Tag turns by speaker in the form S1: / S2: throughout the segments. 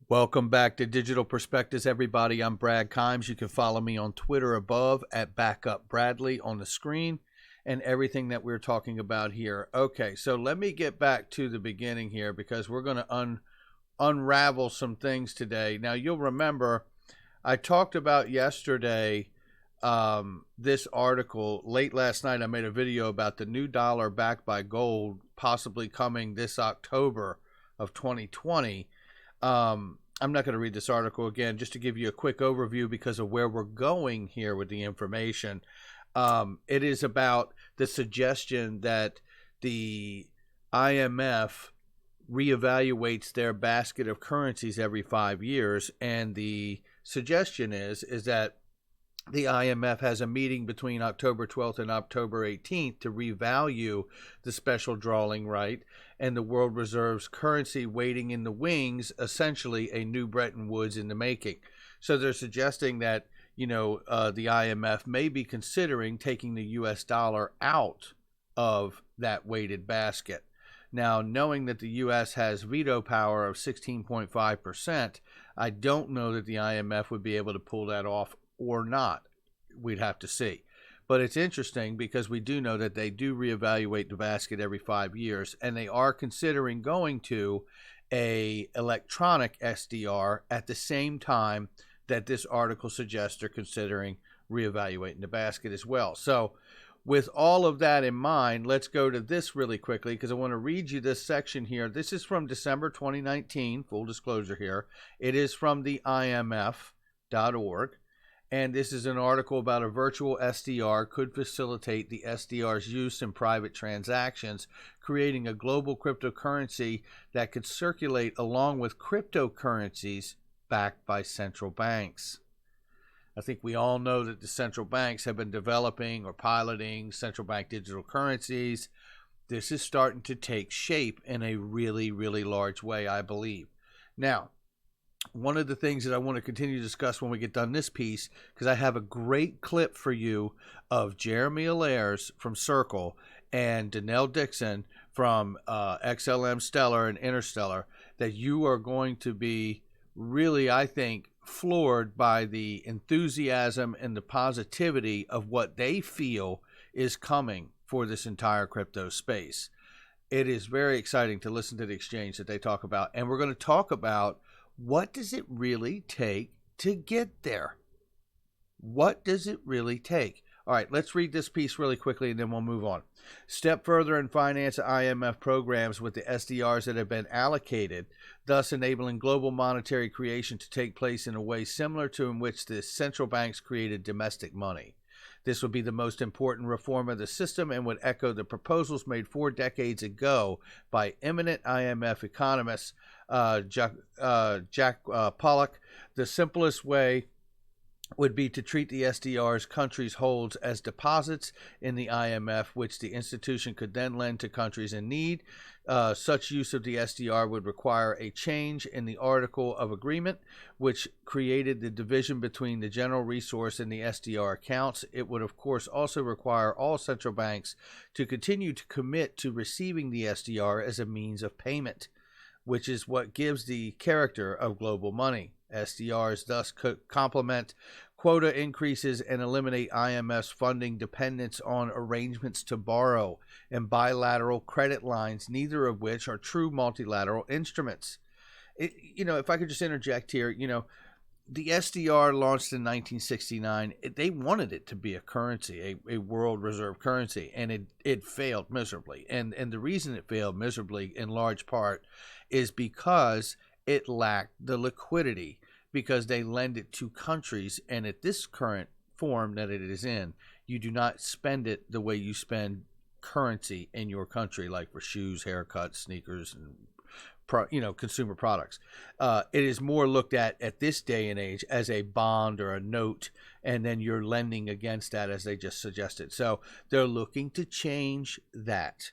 S1: Welcome back to Digital Perspectives, everybody. I'm Brad Kimes. You can follow me on Twitter above at Backup Bradley on the screen and everything that we're talking about here. Okay, so let me get back to the beginning here because we're going to unravel some things today. Now, you'll remember I talked about yesterday this article. Late last night, I made a video about the new dollar backed by gold possibly coming this October of 2020. I'm not going to read this article again, just to give you a quick overview because of where we're going here with the information. It is about the suggestion that the IMF reevaluates their basket of currencies every 5 years, and the suggestion is that the IMF has a meeting between October 12th and October 18th to revalue the special drawing right and the world reserve's currency waiting in the wings, essentially a new Bretton Woods in the making. So they're suggesting that, the IMF may be considering taking the US dollar out of that weighted basket. Now, knowing that the U.S. has veto power of 16.5%, I don't know that the IMF would be able to pull that off or not. We'd have to see. But it's interesting because we do know that they do reevaluate the basket every 5 years, and they are considering going to a electronic SDR at the same time that this article suggests they're considering reevaluating the basket as well. So with all of that in mind, let's go to this really quickly because I want to read you this section here. This is from December 2019, full disclosure here. It is from the IMF.org. And this is an article about a virtual SDR could facilitate the SDR's use in private transactions, creating a global cryptocurrency that could circulate along with cryptocurrencies backed by central banks. I think we all know that the central banks have been developing or piloting central bank digital currencies. This is starting to take shape in a really, really large way, I believe. Now, one of the things that I want to continue to discuss when we get done this piece, because I have a great clip for you of Jeremy Allaires from Circle and Denelle Dixon from Stellar and Interstellar, that you are going to be really, I think, floored by the enthusiasm and the positivity of what they feel is coming for this entire crypto space. It is very exciting to listen to the exchange that they talk about, and we're going to talk about what does it really take to get there? What does it really take? All right, let's read this piece really quickly and then we'll move on. Step further and finance IMF programs with the SDRs that have been allocated, thus enabling global monetary creation to take place in a way similar to in which the central banks created domestic money. This would be the most important reform of the system and would echo the proposals made 4 decades ago by eminent IMF economists, Jack Pollock. The simplest way would be to treat the SDR's countries' holds as deposits in the IMF, which the institution could then lend to countries in need. Such use of the SDR would require a change in the Article of Agreement, which created the division between the general resource and the SDR accounts. It would, of course, also require all central banks to continue to commit to receiving the SDR as a means of payment, which is what gives the character of global money. SDRs thus could complement quota increases and eliminate IMF's funding dependence on arrangements to borrow and bilateral credit lines, neither of which are true multilateral instruments. If I could just interject here, the SDR launched in 1969. They wanted it to be a currency, a world reserve currency, and it failed miserably. And the reason it failed miserably in large part is because it lacked the liquidity, because they lend it to countries, and at this current form that it is in, you do not spend it the way you spend currency in your country, like for shoes, haircuts, sneakers, and consumer products. It is more looked at this day and age as a bond or a note, and then you're lending against that, as they just suggested. So they're looking to change that.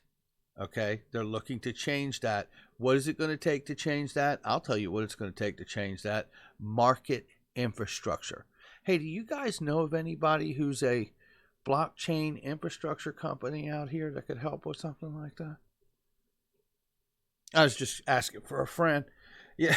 S1: Okay, they're looking to change that. What is it going to take to change that? I'll tell you what it's going to take to change that. Market infrastructure. Hey, do you guys know of anybody who's a blockchain infrastructure company out here that could help with something like that? I was just asking for a friend. Yeah.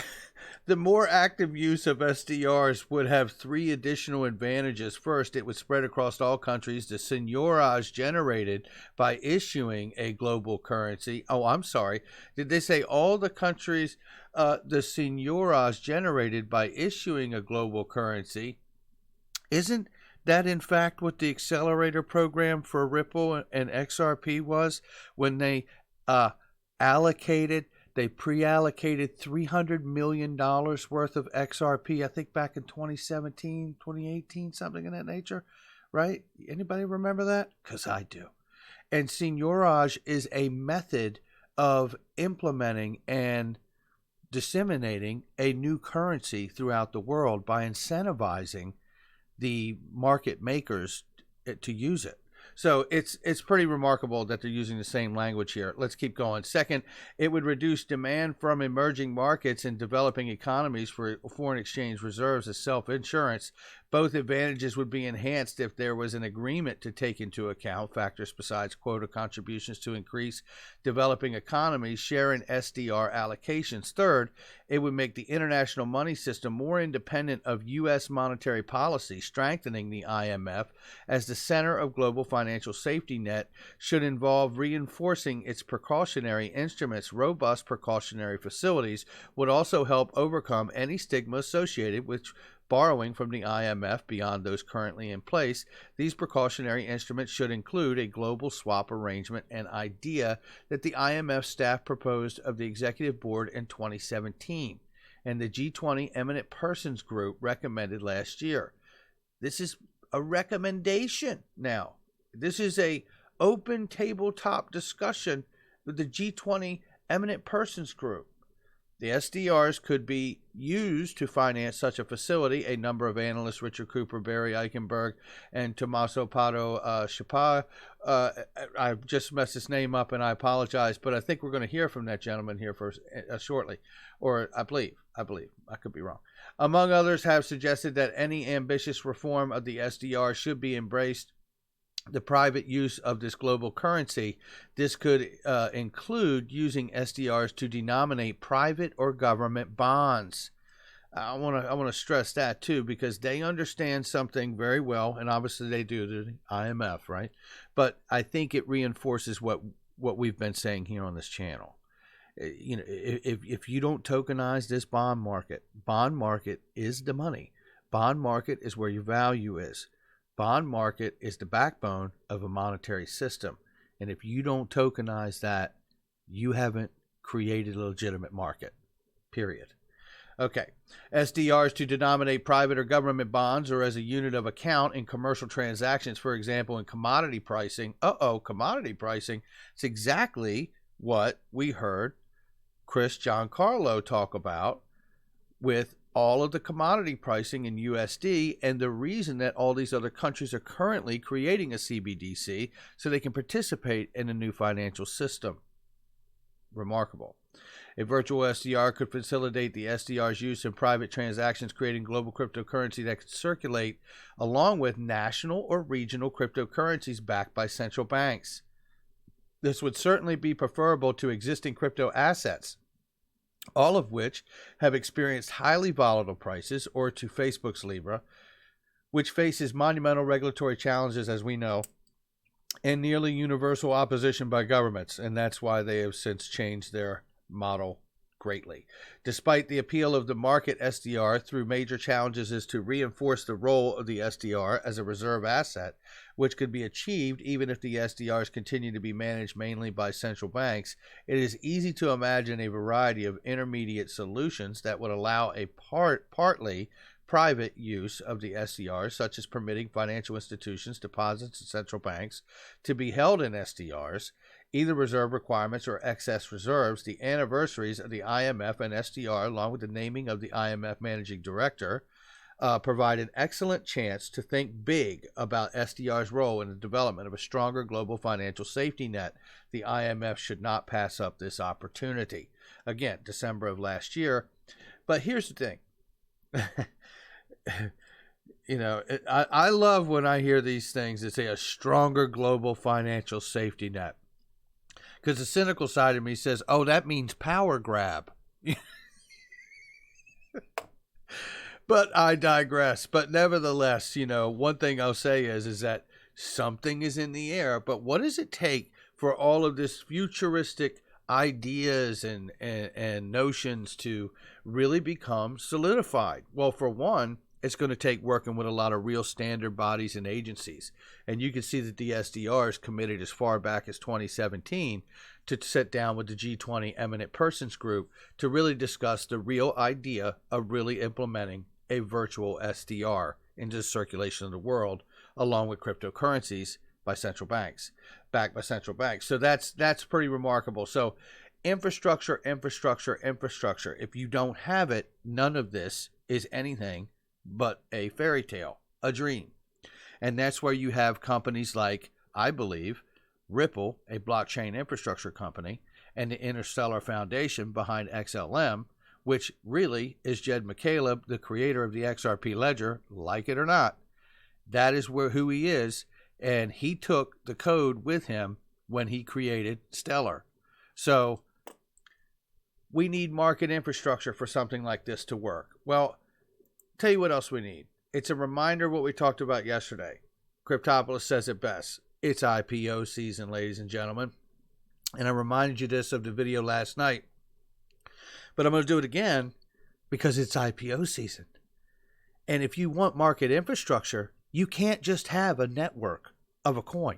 S1: The more active use of SDRs would have three additional advantages. First, it would spread across all countries the seigniorage generated by issuing a global currency. Oh, I'm sorry. Did they say all the countries, the seigniorage generated by issuing a global currency? Isn't that, in fact, what the accelerator program for Ripple and XRP was when they allocated? They pre-allocated $300 million worth of XRP, I think back in 2017, 2018, something in that nature, right? Anybody remember that? Because I do. And seigniorage is a method of implementing and disseminating a new currency throughout the world by incentivizing the market makers to use it. So it's pretty remarkable that they're using the same language here. Let's keep going. Second, it would reduce demand from emerging markets and developing economies for foreign exchange reserves as self-insurance. Both advantages would be enhanced if there was an agreement to take into account factors besides quota contributions to increase developing economies share in SDR allocations. Third, it would make the international money system more independent of U.S. monetary policy, strengthening the IMF as the center of global financial safety net should involve reinforcing its precautionary instruments. Robust precautionary facilities would also help overcome any stigma associated with borrowing from the IMF beyond those currently in place. These precautionary instruments should include a global swap arrangement, an idea that the IMF staff proposed of the executive board in 2017 and the G20 Eminent Persons Group recommended last year. This is a recommendation now. This is a open tabletop discussion with the G20 Eminent Persons Group. The SDRs could be used to finance such a facility. A number of analysts, Richard Cooper, Barry Eichenberg, and Tommaso Pato Chapa, I just messed his name up and I apologize, but I think we're going to hear from that gentleman here shortly, or I believe, I could be wrong. Among others have suggested that any ambitious reform of the SDR should be embraced. The private use of this global currency. This could include using SDRs to denominate private or government bonds. I want to stress that too, because they understand something very well, and obviously they do, the IMF, right? But I think it reinforces what we've been saying here on this channel. You know, if you don't tokenize this bond market is the money. Bond market is where your value is. Bond market is the backbone of a monetary system. And if you don't tokenize that, you haven't created a legitimate market, period. Okay. SDRs to denominate private or government bonds or as a unit of account in commercial transactions, for example, in commodity pricing. Commodity pricing. It's exactly what we heard Chris Giancarlo talk about with all of the commodity pricing in USD, and the reason that all these other countries are currently creating a CBDC so they can participate in a new financial system. Remarkable. A virtual SDR could facilitate the SDR's use in private transactions, creating global cryptocurrency that could circulate along with national or regional cryptocurrencies backed by central banks. This would certainly be preferable to existing crypto assets, all of which have experienced highly volatile prices, or to Facebook's Libra, which faces monumental regulatory challenges, as we know, and nearly universal opposition by governments, and that's why they have since changed their model greatly. Despite the appeal of the market SDR, through major challenges is to reinforce the role of the SDR as a reserve asset, which could be achieved even if the SDRs continue to be managed mainly by central banks. It is easy to imagine a variety of intermediate solutions that would allow a partly private use of the SDRs, such as permitting financial institutions, deposits, and central banks to be held in SDRs, either reserve requirements or excess reserves. The anniversaries of the IMF and SDR, along with the naming of the IMF managing director, provide an excellent chance to think big about SDR's role in the development of a stronger global financial safety net. The IMF should not pass up this opportunity. Again, December of last year. But here's the thing. You know, I love when I hear these things that say a stronger global financial safety net. Because the cynical side of me says, oh, that means power grab. But I digress. But nevertheless, one thing I'll say is that something is in the air. But what does it take for all of this futuristic ideas and notions to really become solidified? Well, for one, it's going to take working with a lot of real standard bodies and agencies. And you can see that the SDR is committed as far back as 2017 to sit down with the G20 Eminent Persons Group to really discuss the real idea of really implementing a virtual SDR into the circulation of the world, along with cryptocurrencies by central banks, backed by central banks. So that's pretty remarkable. So infrastructure. If you don't have it, none of this is anything but a fairy tale, a dream. And that's where you have companies like, I believe, Ripple, a blockchain infrastructure company, and the Interstellar Foundation behind XLM, which really is Jed McCaleb, the creator of the XRP ledger, like it or not. That is who he is, and he took the code with him when he created Stellar. So we need market infrastructure for something like this to work. Well, tell you what else we need. It's a reminder of what we talked about yesterday. Cryptopolis says it best. It's IPO season, ladies and gentlemen. And I reminded you this of the video last night. But I'm going to do it again because it's IPO season. And if you want market infrastructure, you can't just have a network of a coin.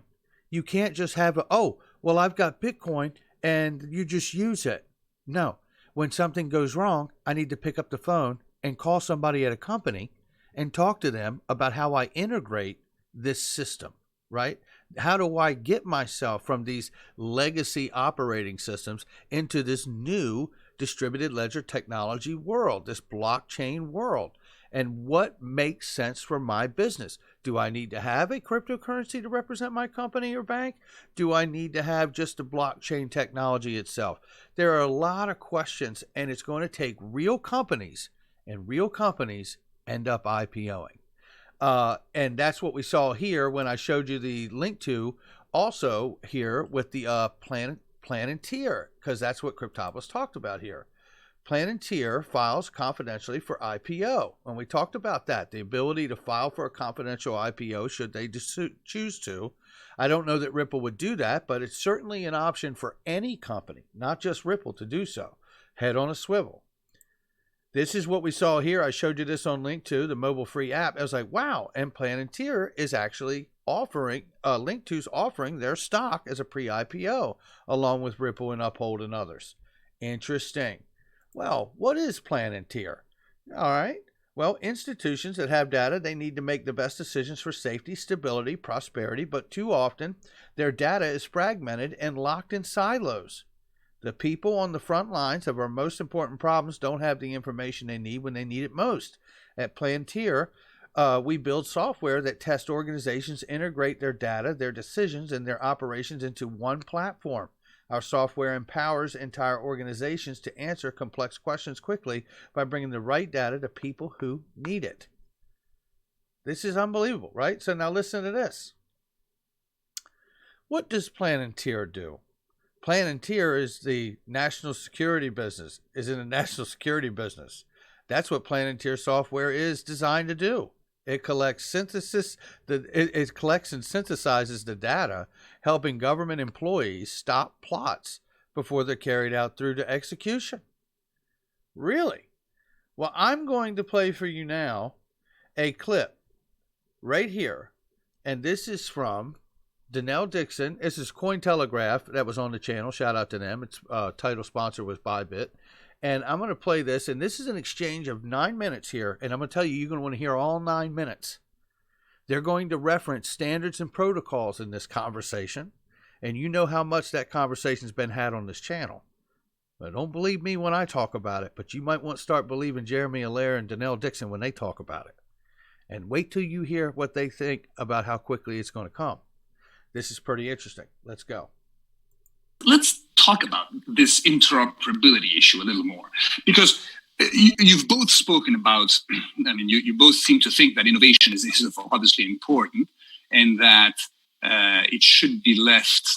S1: You can't just have I've got Bitcoin and you just use it. No. When something goes wrong, I need to pick up the phone and call somebody at a company and talk to them about how I integrate this system, right? How do I get myself from these legacy operating systems into this new distributed ledger technology world, this blockchain world? And what makes sense for my business? Do I need to have a cryptocurrency to represent my company or bank? Do I need to have just the blockchain technology itself? There are a lot of questions, and it's going to take real companies, and real companies end up IPOing. And that's what we saw here when I showed you the link to also here with the Palantir, because that's what Cryptopolis talked about here. Palantir files confidentially for IPO. And we talked about that, the ability to file for a confidential IPO should they choose to. I don't know that Ripple would do that, but it's certainly an option for any company, not just Ripple, to do so. Head on a swivel. This is what we saw here. I showed you this on Link2, the mobile free app. I was like, wow. And Palantir is actually offering, Link2's offering their stock as a pre-IPO, along with Ripple and Uphold and others. Interesting. Well, what is Palantir? All right. Well, institutions that have data, they need to make the best decisions for safety, stability, prosperity, but too often their data is fragmented and locked in silos. The people on the front lines of our most important problems don't have the information they need when they need it most. At Palantir, we build software that tests organizations, integrate their data, their decisions, and their operations into one platform. Our software empowers entire organizations to answer complex questions quickly by bringing the right data to people who need it. This is unbelievable, right? So now listen to this. What does Palantir do? Palantir is the national security business, is in the national security business. That's what Palantir software is designed to do. It collects it collects and synthesizes the data, helping government employees stop plots before they're carried out through to execution. Really? Well, I'm going to play for you now a clip right here, and this is from Denelle Dixon. This is Cointelegraph that was on the channel. Shout out to them. Its title sponsor was Bybit. And I'm going to play this, and this is an exchange of 9 minutes here, and I'm going to tell you, you're going to want to hear all 9 minutes. They're going to reference standards and protocols in this conversation, and you know how much that conversation's been had on this channel. But don't believe me when I talk about it, but you might want to start believing Jeremy Allaire and Denelle Dixon when they talk about it. And wait till you hear what they think about how quickly it's going to come. This is pretty interesting. Let's go.
S2: Let's talk about this interoperability issue a little more, because you've both spoken about, you both seem to think that innovation is obviously important and that it should be left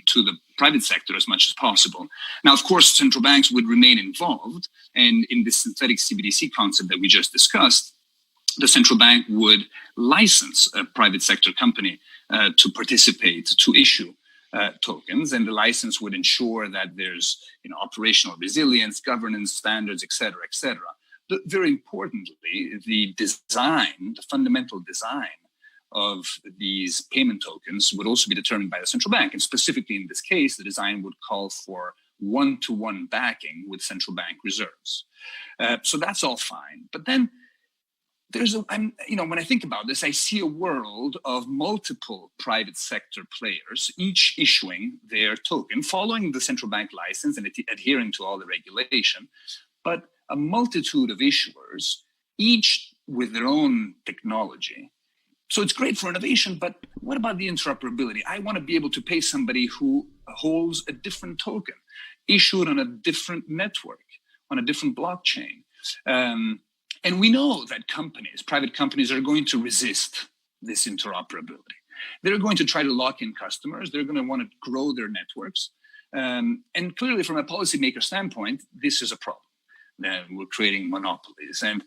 S2: to the private sector as much as possible. Now, of course, central banks would remain involved, and in this synthetic CBDC concept that we just discussed, the central bank would license a private sector company to participate, to issue tokens, and the license would ensure that there's operational resilience, governance standards, et cetera, et cetera. But very importantly, the fundamental design of these payment tokens would also be determined by the central bank. And specifically in this case, the design would call for one-to-one backing with central bank reserves. So that's all fine. But then when I think about this, I see a world of multiple private sector players, each issuing their token, following the central bank license and adhering to all the regulation, but a multitude of issuers, each with their own technology. So it's great for innovation, but what about the interoperability? I want to be able to pay somebody who holds a different token, issued on a different network, on a different blockchain. And we know that private companies are going to resist this interoperability. They're going to try to lock in customers. They're going to want to grow their networks. And clearly, from a policymaker standpoint, this is a problem. We're creating monopolies. And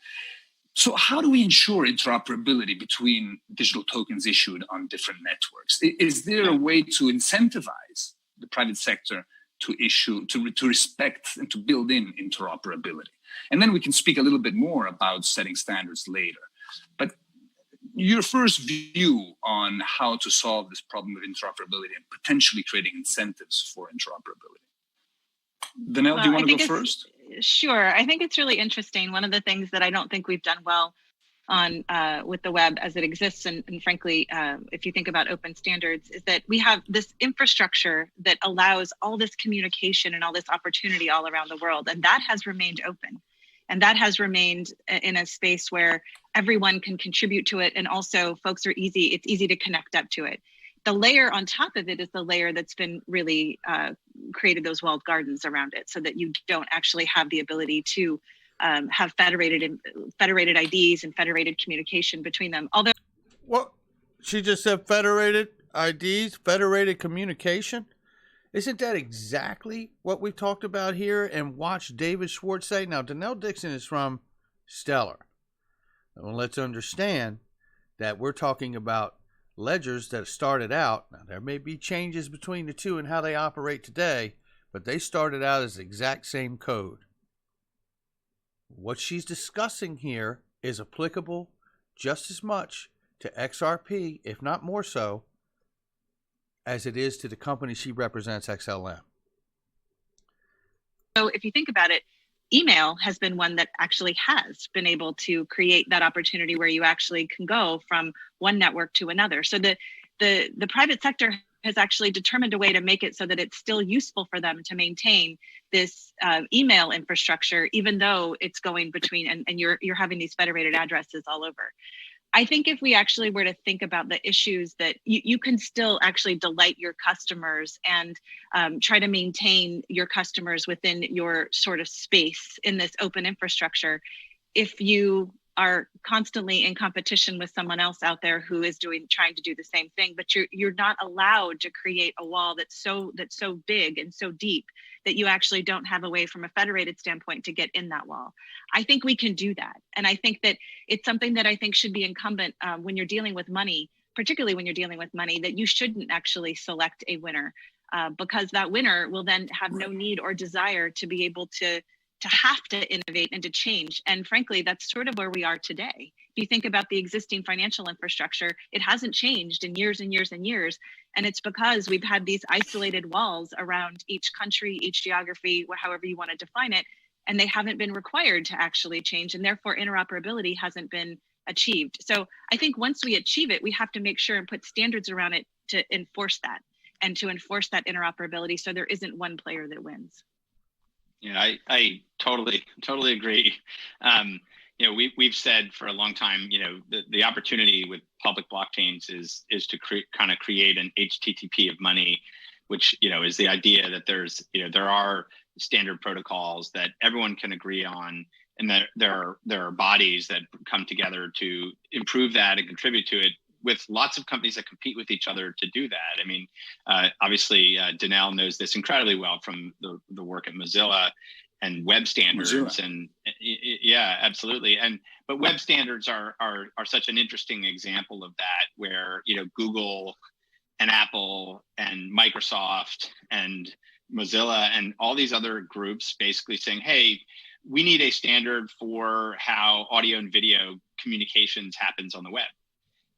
S2: so how do we ensure interoperability between digital tokens issued on different networks? Is there a way to incentivize the private sector to respect and to build in interoperability? And then we can speak a little bit more about setting standards later. But your first view on how to solve this problem of interoperability and potentially creating incentives for interoperability. Denelle, do you want to go first?
S3: Sure. I think it's really interesting. One of the things that I don't think we've done well on with the web as it exists, and frankly, if you think about open standards, is that we have this infrastructure that allows all this communication and all this opportunity all around the world, and that has remained open. And that has remained in a space where everyone can contribute to it, and also it's easy to connect up to it. The layer on top of it is the layer that's been really created those walled gardens around it, so that you don't actually have the ability to have federated IDs and federated communication between them. Although,
S1: what she just said, federated IDs, federated communication. Isn't that exactly what we talked about here and watched David Schwartz say? Now, Denelle Dixon is from Stellar. Well, let's understand that we're talking about ledgers that started out. Now, there may be changes between the two and how they operate today, but they started out as the exact same code. What she's discussing here is applicable just as much to XRP, if not more so, as it is to the company she represents, XLM.
S3: So if you think about it, email has been one that actually has been able to create that opportunity where you actually can go from one network to another. So the private sector has actually determined a way to make it so that it's still useful for them to maintain this email infrastructure, even though it's going between and you're having these federated addresses all over. I think if we actually were to think about the issues that you can still actually delight your customers and try to maintain your customers within your sort of space in this open infrastructure, if you are constantly in competition with someone else out there who is trying to do the same thing, but you're not allowed to create a wall that's so big and so deep that you actually don't have a way from a federated standpoint to get in that wall. I think we can do that. And I think that it's something that I think should be incumbent when you're dealing with money, particularly when you're dealing with money, that you shouldn't actually select a winner because that winner will then have no need or desire to be able to have to innovate and to change. And frankly, that's sort of where we are today. If you think about the existing financial infrastructure, it hasn't changed in years and years and years. And it's because we've had these isolated walls around each country, each geography, however you want to define it, and they haven't been required to actually change. And therefore, interoperability hasn't been achieved. So I think once we achieve it, we have to make sure and put standards around it to enforce that and to enforce that interoperability so there isn't one player that wins.
S4: Yeah, I totally agree. We've said for a long time, the opportunity with public blockchains is to create an HTTP of money, which is the idea that there are standard protocols that everyone can agree on, and that there are bodies that come together to improve that and contribute to it, with lots of companies that compete with each other to do that. I mean, obviously, Denelle knows this incredibly well from the work at Mozilla and web standards. Mozilla. And, Yeah, absolutely. But web standards are such an interesting example of that, where, you know, Google and Apple and Microsoft and Mozilla and all these other groups basically saying, hey, we need a standard for how audio and video communications happens on the web.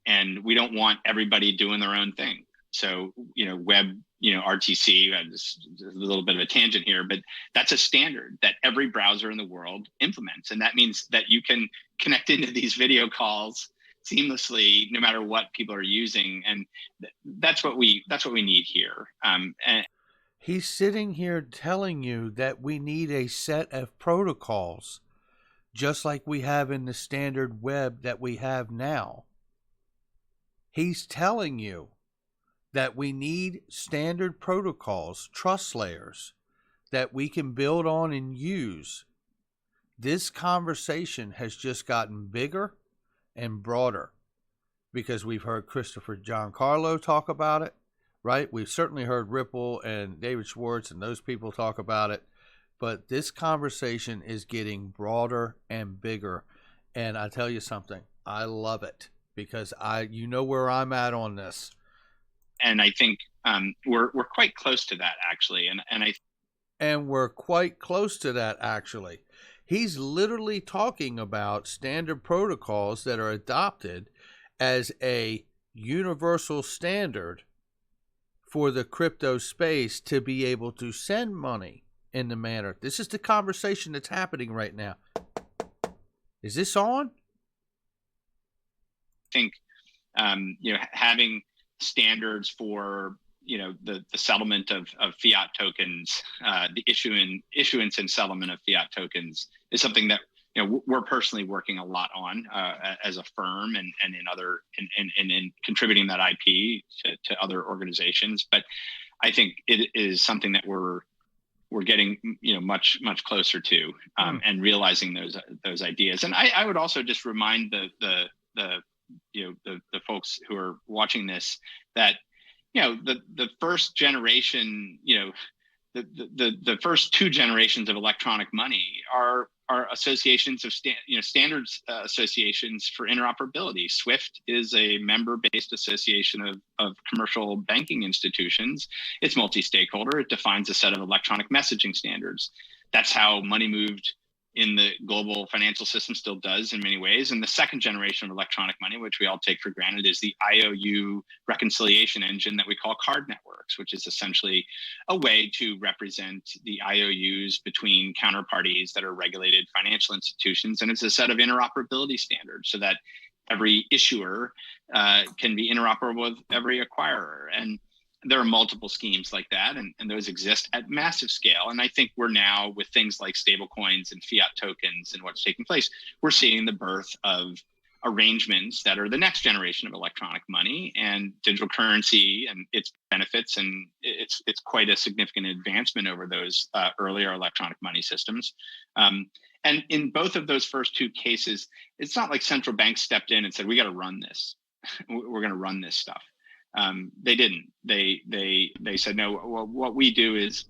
S4: And we don't want everybody doing their own thing. So, you know, web, you know, RTC, just a little bit of a tangent here, but that's a standard that every browser in the world implements. And that means that you can connect into these video calls seamlessly, no matter what people are using. And that's what we need here. And
S1: he's sitting here telling you that we need a set of protocols, just like we have in the standard web that we have now. He's telling you that we need standard protocols, trust layers that we can build on and use. This conversation has just gotten bigger and broader because we've heard Christopher Giancarlo talk about it, right? We've certainly heard Ripple and David Schwartz and those people talk about it, but this conversation is getting broader and bigger. And I tell you something, I love it because you know where I'm at on this.
S4: And I think we're quite close to that, actually. And
S1: we're quite close to that, actually. He's literally talking about standard protocols that are adopted as a universal standard for the crypto space to be able to send money in the manner. This is the conversation that's happening right now. Is this on?
S4: I think, you know, having standards for, you know, the settlement of fiat tokens, the issuance and settlement of fiat tokens is something that, you know, we're personally working a lot on as a firm and in contributing that IP to other organizations. But I think it is something that we're getting, you know, much closer to and realizing those ideas. And I would also just remind the you know, the folks who are watching this that, you know, the first generation, you know, the first two generations of electronic money are associations of standards associations for interoperability. SWIFT is a member-based association of commercial banking institutions. It's multi-stakeholder. It defines a set of electronic messaging standards. That's how money moved in the global financial system, still does in many ways. And the second generation of electronic money, which we all take for granted, is the IOU reconciliation engine that we call card networks, which is essentially a way to represent the IOUs between counterparties that are regulated financial institutions. And it's a set of interoperability standards so that every issuer can be interoperable with every acquirer. And there are multiple schemes like that, and those exist at massive scale. And I think we're now, with things like stablecoins and fiat tokens and what's taking place, we're seeing the birth of arrangements that are the next generation of electronic money and digital currency and its benefits. And it's quite a significant advancement over those earlier electronic money systems. And in both of those first two cases, it's not like central banks stepped in and said, we got to run this. We're going to run this stuff. They didn't. They said, no, well, what we do is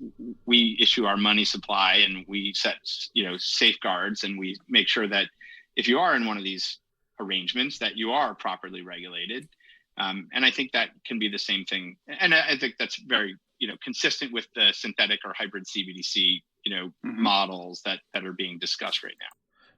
S4: we issue our money supply and we set, you know, safeguards, and we make sure that if you are in one of these arrangements, that you are properly regulated. And I think that can be the same thing. And I think that's very, you know, consistent with the synthetic or hybrid CBDC, you know, models that are being discussed right now.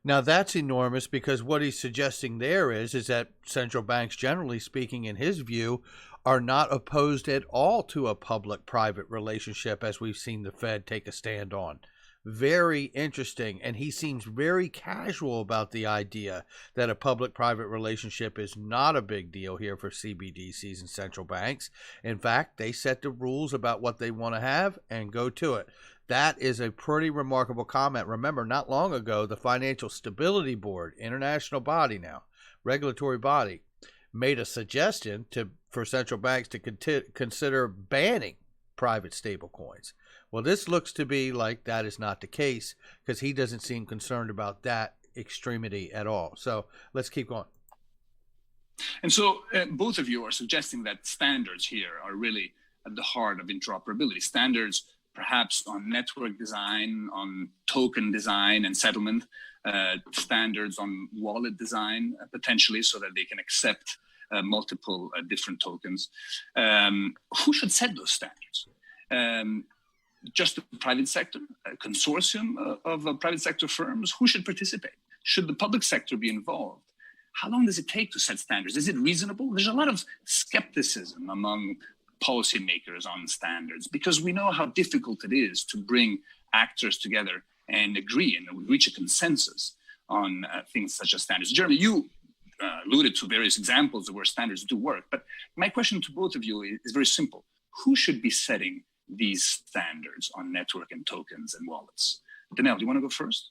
S1: Now that's enormous, because what he's suggesting there is that central banks, generally speaking, in his view, are not opposed at all to a public-private relationship, as we've seen the Fed take a stand on. Very interesting. And he seems very casual about the idea that a public-private relationship is not a big deal here for CBDCs and central banks. In fact, they set the rules about what they want to have and go to it. That is a pretty remarkable comment. Remember, not long ago, the Financial Stability Board, international body now, regulatory body, made a suggestion for central banks to consider banning private stablecoins. Well, this looks to be like that is not the case, because he doesn't seem concerned about that extremity at all. So let's keep going.
S2: And so both of you are suggesting that standards here are really at the heart of interoperability. Standards perhaps on network design, on token design and settlement, standards on wallet design, potentially, so that they can accept multiple different tokens. Who should set those standards? Just the private sector, a consortium of private sector firms? Who should participate? Should the public sector be involved? How long does it take to set standards? Is it reasonable? There's a lot of skepticism among policymakers on standards, because we know how difficult it is to bring actors together and agree and reach a consensus on things such as standards. Jeremy, you alluded to various examples of where standards do work, but my question to both of you is very simple. Who should be setting these standards on network and tokens and wallets? Denelle, do you want to go first?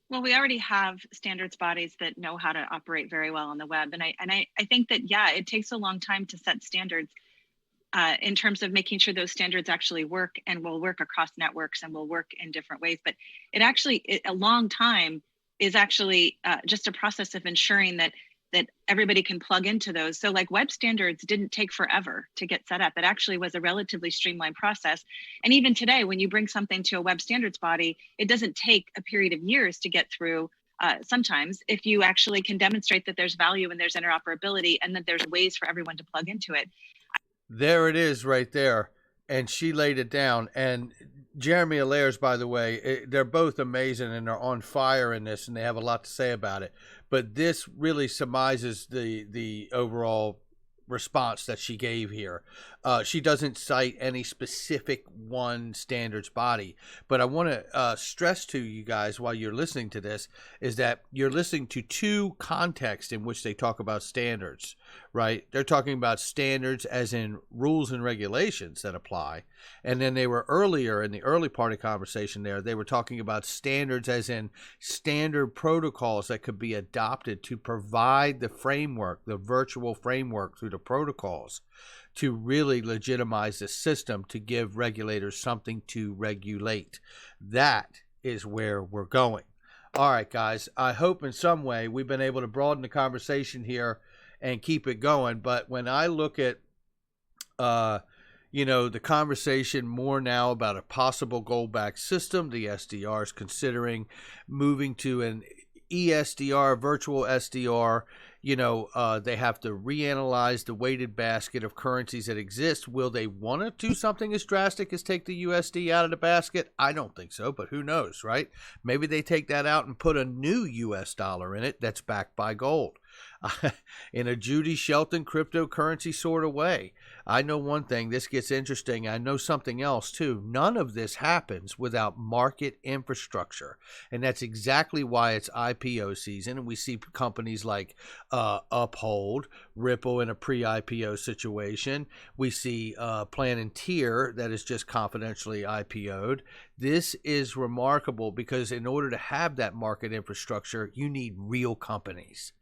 S3: Well, we already have standards bodies that know how to operate very well on the web. And I think that, yeah, it takes a long time to set standards in terms of making sure those standards actually work and will work across networks and will work in different ways. But a long time is actually just a process of ensuring that everybody can plug into those. So like web standards didn't take forever to get set up. It actually was a relatively streamlined process. And even today, when you bring something to a web standards body, it doesn't take a period of years to get through sometimes, if you actually can demonstrate that there's value and there's interoperability and that there's ways for everyone to plug into it.
S1: There it is right there. And she laid it down. And Jeremy Allaires, by the way, they're both amazing and they're on fire in this, and they have a lot to say about it. But this really surmises the overall response that she gave here. She doesn't cite any specific one standards body, but I want to stress to you guys while you're listening to this is that you're listening to two contexts in which they talk about standards, right? They're talking about standards as in rules and regulations that apply. And then they were earlier in the early part of the conversation there, they were talking about standards as in standard protocols that could be adopted to provide the framework, the virtual framework through the protocols to really legitimize the system, to give regulators something to regulate. That is where we're going. All right, guys, I hope in some way we've been able to broaden the conversation here and keep it going. But when I look at, the conversation more now about a possible gold-backed system, the SDR is considering moving to an ESDR, virtual SDR. They have to reanalyze the weighted basket of currencies that exist. Will they want to do something as drastic as take the USD out of the basket? I don't think so, but who knows, right? Maybe they take that out and put a new US dollar in it that's backed by gold. In a Judy Shelton cryptocurrency sort of way. I know one thing, this gets interesting. I know something else too. None of this happens without market infrastructure. And that's exactly why it's IPO season. And we see companies like Uphold, Ripple in a pre-IPO situation. We see Palantir that is just confidentially IPO'd. This is remarkable because in order to have that market infrastructure, you need real companies.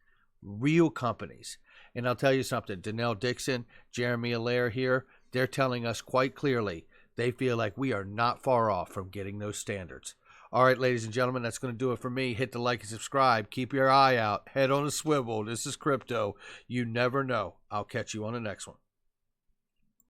S1: Real companies. And I'll tell you something, Denelle Dixon, Jeremy Allaire here, they're telling us quite clearly they feel like we are not far off from getting those standards. All right, ladies and gentlemen, that's going to do it for me. Hit the like and subscribe. Keep your eye out. Head on a swivel. This is crypto. You never know. I'll catch you on the next one.